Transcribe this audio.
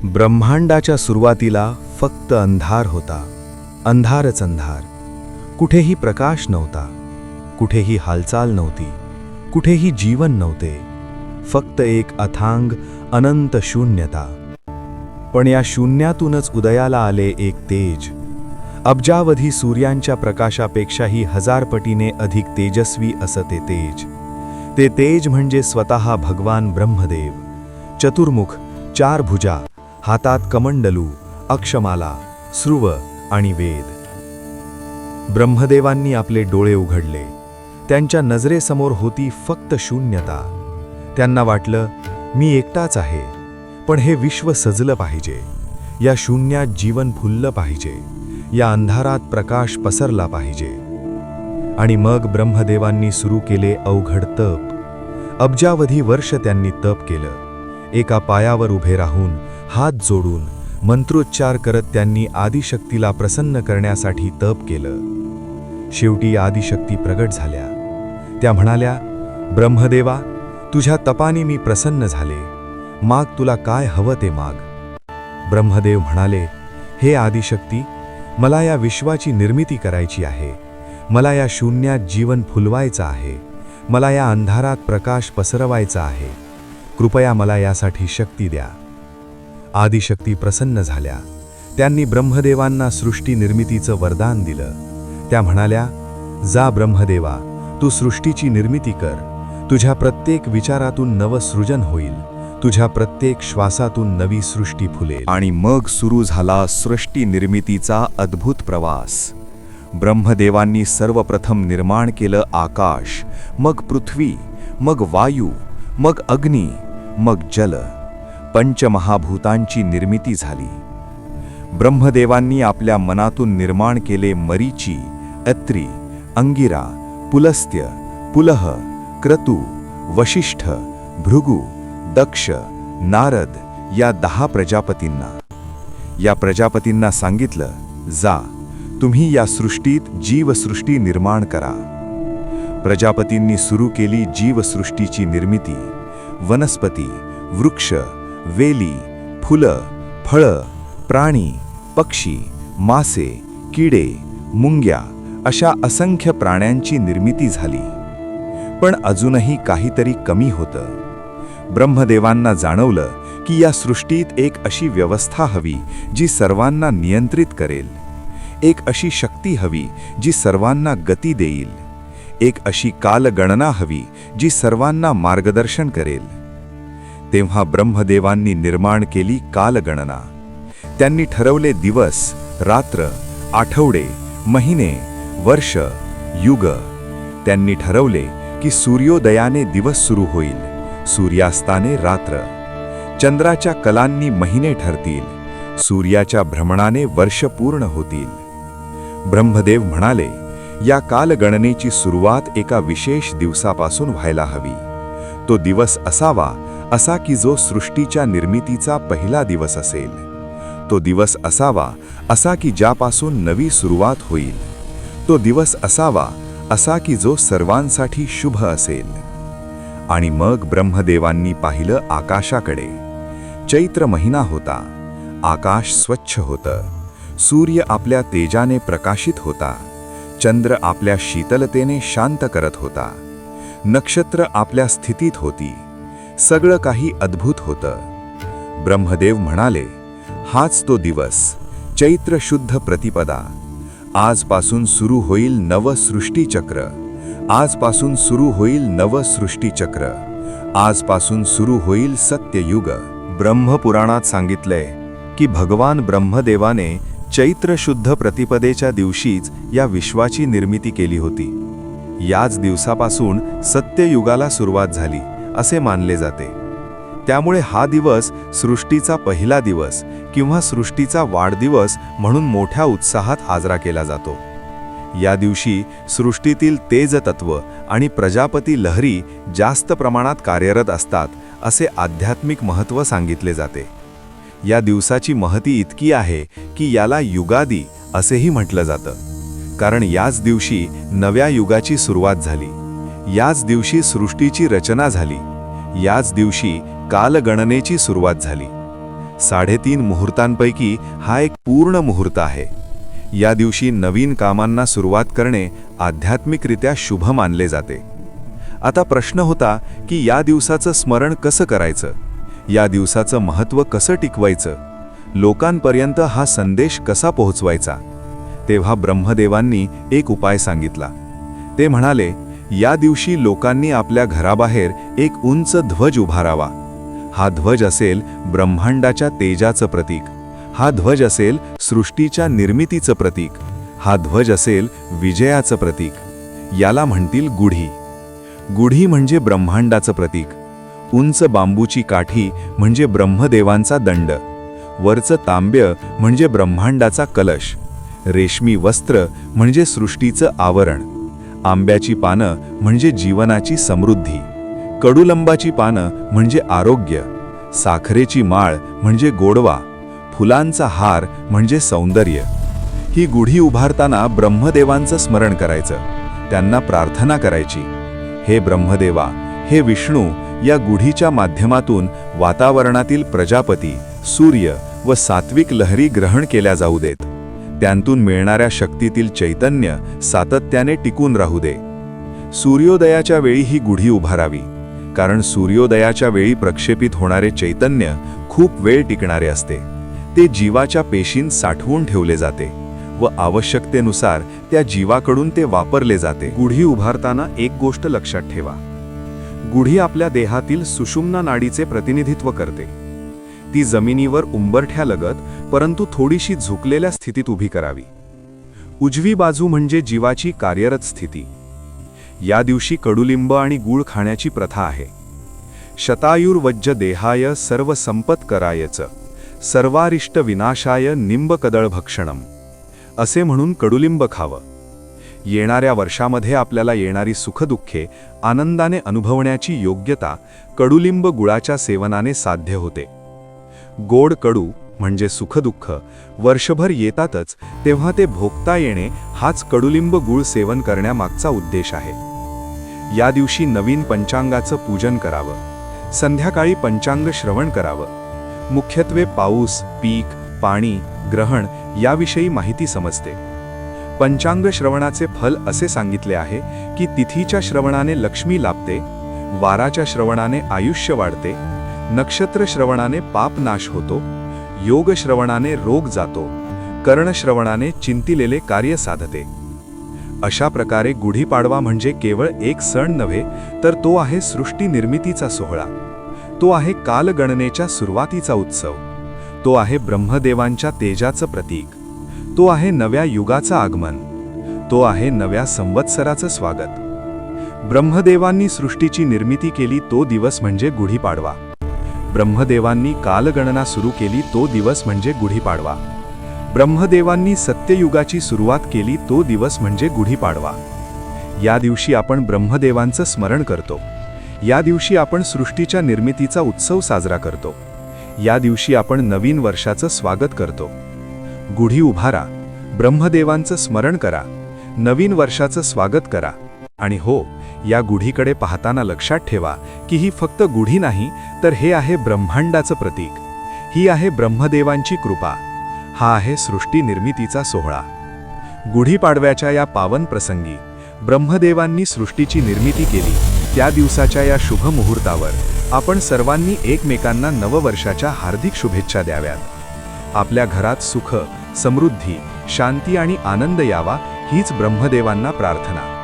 ब्रह्मांडाच्या सुरुवातीला फक्त अंधार होता, अंधारच अंधार. कुठेही प्रकाश नव्हता, कुठेही हालचाल नव्हती, कुठेही जीवन नव्हते. फक्त एक अथांग अनंत शून्यता. पण या शून्यातूनच उदयाला आले एक तेज, अब्जावधी सूर्यांच्या प्रकाशापेक्षाही 1000 पटीने अधिक तेजस्वी असं ते तेज. ते तेज म्हणजे स्वतः भगवान ब्रह्मदेव. चतुर्मुख, 4 भुजा, हातात कमंडलू, अक्षमाला, स्रुव आणि वेद. ब्रह्मदेवांनी आपले डोळे उघडले. त्यांच्या नजरेसमोर होती फक्त शून्यता. त्यांना वाटलं, मी एकटाच आहे, पण हे विश्व सजलं पाहिजे. या शून्यात जीवन फुललं पाहिजे, या अंधारात प्रकाश पसरला पाहिजे. आणि मग ब्रह्मदेवांनी सुरू केले अवघड तप. अब्जावधी वर्ष त्यांनी तप केलं. एका पायावर उभे राहून, हात जोडून, मंत्रोच्चार करत त्यांनी आदिशक्तीला प्रसन्न करण्यासाठी तप केलं. शेवटी आदिशक्ती प्रगट झाल्या. त्या म्हणाल्या, ब्रह्मदेवा, तुझ्या तपाने मी प्रसन्न झाले. माग, तुला काय हवं ते माग. ब्रह्मदेव म्हणाले, हे आदिशक्ती, मला या विश्वाची निर्मिती करायची आहे. मला या शून्यात जीवन फुलवायचं आहे. मला या अंधारात प्रकाश पसरवायचा आहे. कृपया मला यासाठी शक्ती द्या. आदिशक्ती प्रसन्न झाल्या. त्यांनी ब्रह्मदेवांना सृष्टी निर्मितीचं वरदान दिलं. त्या म्हणाल्या, जा ब्रह्मदेवा, तू सृष्टीची निर्मिती कर. तुझ्या प्रत्येक विचारातून नवसृजन होईल. तुझ्या प्रत्येक श्वासातून नवी सृष्टी फुलेल. आणि मग सुरू झाला सृष्टी निर्मितीचा अद्भुत प्रवास. ब्रह्मदेवांनी सर्वप्रथम निर्माण केलं आकाश, मग पृथ्वी, मग वायू, मग अग्नी, मग जल. पंचमहाभूतांची निर्मिती झाली. ब्रह्मदेवांनी आपल्या मनातून निर्माण केले मरीची, अत्री, अंगिरा, पुलस्त्य, पुलह, क्रतू, वशिष्ठ, भृगु, दक्ष, नारद या 10 प्रजापतींना. या प्रजापतींना सांगितलं, जा, तुम्ही या सृष्टीत जीवसृष्टी निर्माण करा. प्रजापतींनी सुरू केली जीवसृष्टीची निर्मिती. वनस्पती, वृक्ष, वेली, फुलं, फळं, प्राणी, पक्षी, मासे, किडे, मुंग्या अशा असंख्य प्राण्यांची निर्मिती झाली. पण अजूनही काहीतरी कमी होतं. ब्रह्मदेवांना जाणवलं की या सृष्टीत एक अशी व्यवस्था हवी जी सर्वांना नियंत्रित करेल. एक अशी शक्ती हवी जी सर्वांना गती देईल. एक अशी कालगणना हवी जी सर्वांना मार्गदर्शन करेल. तेव्हा ब्रह्मदेवांनी निर्माण केली कालगणना. त्यांनी ठरवले दिवस, रात्र, आठवडे, महिने, वर्ष, युग. त्यांनी ठरवले की सूर्योदयाने दिवस सुरू होईल, सूर्यास्ताने रात्र. चंद्राच्या कलांनी महिने ठरतील, सूर्याच्या भ्रमणाने वर्ष पूर्ण होतील. ब्रह्मदेव म्हणाले, या कालगणनेची सुरुवात एका विशेष दिवसापासून व्हायला हवी. तो दिवस असावा असा की जो सृष्टीच्या निर्मितीचा पहिला दिवस असेल. तो दिवस असावा असा की ज्यापासून नवी सुरुवात होईल. तो दिवस असावा असा की जो सर्वांसाठी शुभ असेल. आणि मग ब्रह्मदेवांनी पाहिलं आकाशाकडे. चैत्र महिना होता. आकाश स्वच्छ होतं. सूर्य आपल्या तेजाने प्रकाशित होता. चंद्र आपल्या शीतलतेने शांत करत होता. नक्षत्र आपल्या स्थितीत होती. सगळं काही अद्भुत होतं. ब्रह्मदेव म्हणाले, हाच तो दिवस, चैत्र शुद्ध प्रतिपदा. आजपासून सुरू होईल नव सृष्टीचक्र. आजपासून सुरू होईल नव सृष्टीचक्र. आजपासून सुरू होईल सत्ययुग. ब्रह्मपुराणात सांगितलंय की भगवान ब्रह्मदेवाने चैत्र शुद्ध प्रतिपदेच्या दिवशीच या विश्वाची निर्मिती केली होती. याच दिवसापासून सत्ययुगाला सुरुवात झाली असे मानले जाते. त्यामुळे हा दिवस सृष्टीचा पहिला दिवस किंवा सृष्टीचा वाढदिवस म्हणून मोठ्या उत्साहात साजरा केला जातो. या दिवशी सृष्टीतील तेजतत्व आणि प्रजापती लहरी जास्त प्रमाणात कार्यरत असतात असे आध्यात्मिक महत्त्व सांगितले जाते. या दिवसाची महती इतकी आहे की याला युगादी असेही म्हटलं जातं. कारण याच दिवशी नव्या युगाची सुरुवात झाली. याच दिवशी सृष्टीची रचना झाली. याच दिवशी कालगणनेची सुरुवात झाली. 3.5 मुहूर्तांपैकी हा एक पूर्ण मुहूर्त आहे. या दिवशी नवीन कामांना सुरुवात करणे आध्यात्मिकरित्या शुभ मानले जाते. आता प्रश्न होता की या दिवसाचं स्मरण कसं करायचं, या दिवसाचं महत्त्व कसं टिकवायचं, लोकांपर्यंत हा संदेश कसा पोहोचवायचा. तेव्हा ब्रह्मदेवांनी एक उपाय सांगितला. ते म्हणाले, या दिवशी लोकांनी आपल्या घराबाहेर एक उंच ध्वज उभारावा. हा ध्वज असेल ब्रह्मांडाच्या तेजाचं प्रतीक, हा ध्वज असेल सृष्टीच्या निर्मितीचं प्रतीक, हा ध्वज असेल विजयाचं प्रतीक. याला म्हणतील गुढी. गुढी म्हणजे ब्रह्मांडाचं प्रतीक. उंच बांबूची काठी म्हणजे ब्रह्मदेवांचा दंड, वरचं तांब्य म्हणजे ब्रह्मांडाचा कलश, रेशमी वस्त्र म्हणजे सृष्टीचं आवरण, आंब्याची पानं म्हणजे जीवनाची समृद्धी, कडुलिंबाची पानं म्हणजे आरोग्य, साखरेची माळ म्हणजे गोडवा, फुलांचा हार म्हणजे सौंदर्य. ही गुढी उभारताना ब्रह्मदेवांचं स्मरण करायचं, त्यांना प्रार्थना करायची. हे ब्रह्मदेवा, हे विष्णू, या गुढीच्या माध्यमातून वातावरणातील प्रजापती, सूर्य व सात्विक लहरी ग्रहण केल्या जाऊ देत. त्यांतून मिळणाऱ्या शक्तीतील चैतन्य सातत्याने टिकून राहू दे. सूर्योदयाच्या वेळी ही गुढी उभारावी, कारण सूर्योदयाच्या वेळी प्रक्षेपित होणारे चैतन्य खूप वेळ टिकणारे असते. ते जीवाच्या पेशींत साठवून ठेवले जाते व आवश्यकतेनुसार त्या जीवाकडून ते वापरले जाते. गुढी उभारताना एक गोष्ट लक्षात ठेवा. गुढी आपल्या देहातील सुषुम्ना नाडीचे प्रतिनिधित्व करते. ती जमिनीवर उंबरठ्यालगत परंतु थोडीशी झुकलेल्या स्थितीत उभी करावी. उजवी बाजू म्हणजे जीवाची कार्यरत स्थिती. या दिवशी कडुलिंब आणि गूळ खाण्याची प्रथा आहे. शतायुर्वज्ज देहाय सर्व संपत्करायच सर्वारिष्ट विनाशाय निंबकदळ भक्षणम असे म्हणून कडुलिंब खावं. येणाऱ्या वर्षामध्ये आपल्याला येणारी सुखदुःखे आनंदाने अनुभवण्याची योग्यता कडुलिंब गुळाच्या सेवनाने साध्य होते. गोड कडू म्हणजे सुखदुःख वर्षभर येतातच, तेव्हा ते भोगता येणे हाच कडुलिंब गूळ सेवन करण्यामागचा उद्देश आहे. या दिवशी नवीन पंचांगाचं पूजन करावं. संध्याकाळी पंचांग श्रवण करावं. मुख्यत्वे पाऊस, पीक, पाणी, ग्रहण याविषयी माहिती समजते. पंचांग श्रवणाचे फल असे सांगितले आहे की तिथीच्या श्रवणाने लक्ष्मी लाभते, वाराच्या श्रवणाने आयुष्य वाढते, नक्षत्र श्रवणाने पाप नाश होतो, योग श्रवणाने रोग जातो, कर्ण श्रवणाने चिंतिलेले कार्य साधते. अशा प्रकारे गुढीपाडवा म्हणजे केवळ एक सण नव्हे, तर तो आहे सृष्टी निर्मितीचा सोहळा. तो आहे कालगणनेच्या सुरुवातीचा उत्सव. तो आहे ब्रह्मदेवांच्या तेजाचं प्रतीक. तो आहे नव्या युगाचं आगमन. तो आहे नव्या संवत्सराचं स्वागत. ब्रह्मदेवांनी सृष्टीची निर्मिती केली तो दिवस म्हणजे गुढीपाडवा. ब्रह्मदेवांनी कालगणना सुरू केली तो दिवस म्हणजे गुढीपाडवा. ब्रह्मदेवांनी सत्ययुगाची सुरुवात केली तो दिवस म्हणजे गुढीपाडवा. या दिवशी आपण ब्रह्मदेवांचं स्मरण करतो. या दिवशी आपण सृष्टीच्या निर्मितीचा उत्सव साजरा करतो. या दिवशी आपण नवीन वर्षाचं स्वागत करतो. गुढी उभारा, ब्रह्मदेवांचं स्मरण करा, नवीन वर्षाचं स्वागत करा. आणि हो, या गुढीकडे पाहताना लक्षात ठेवा की ही फक्त गुढी नाही, तर हे आहे ब्रह्मांडाचं प्रतीक. ही आहे ब्रह्मदेवांची कृपा. हा आहे सृष्टी निर्मितीचा सोहळा. गुढीपाडव्याच्या या पावन प्रसंगी ब्रह्मदेवांनी सृष्टीची निर्मिती केली त्या दिवसाच्या या शुभ मुहूर्तावर आपण सर्वांनी एकमेकांना नववर्षाच्या हार्दिक शुभेच्छा द्याव्यात. आपल्या घरात सुख, समृद्धी, शांती आणि आनंद यावा हीच ब्रह्मदेवांना प्रार्थना.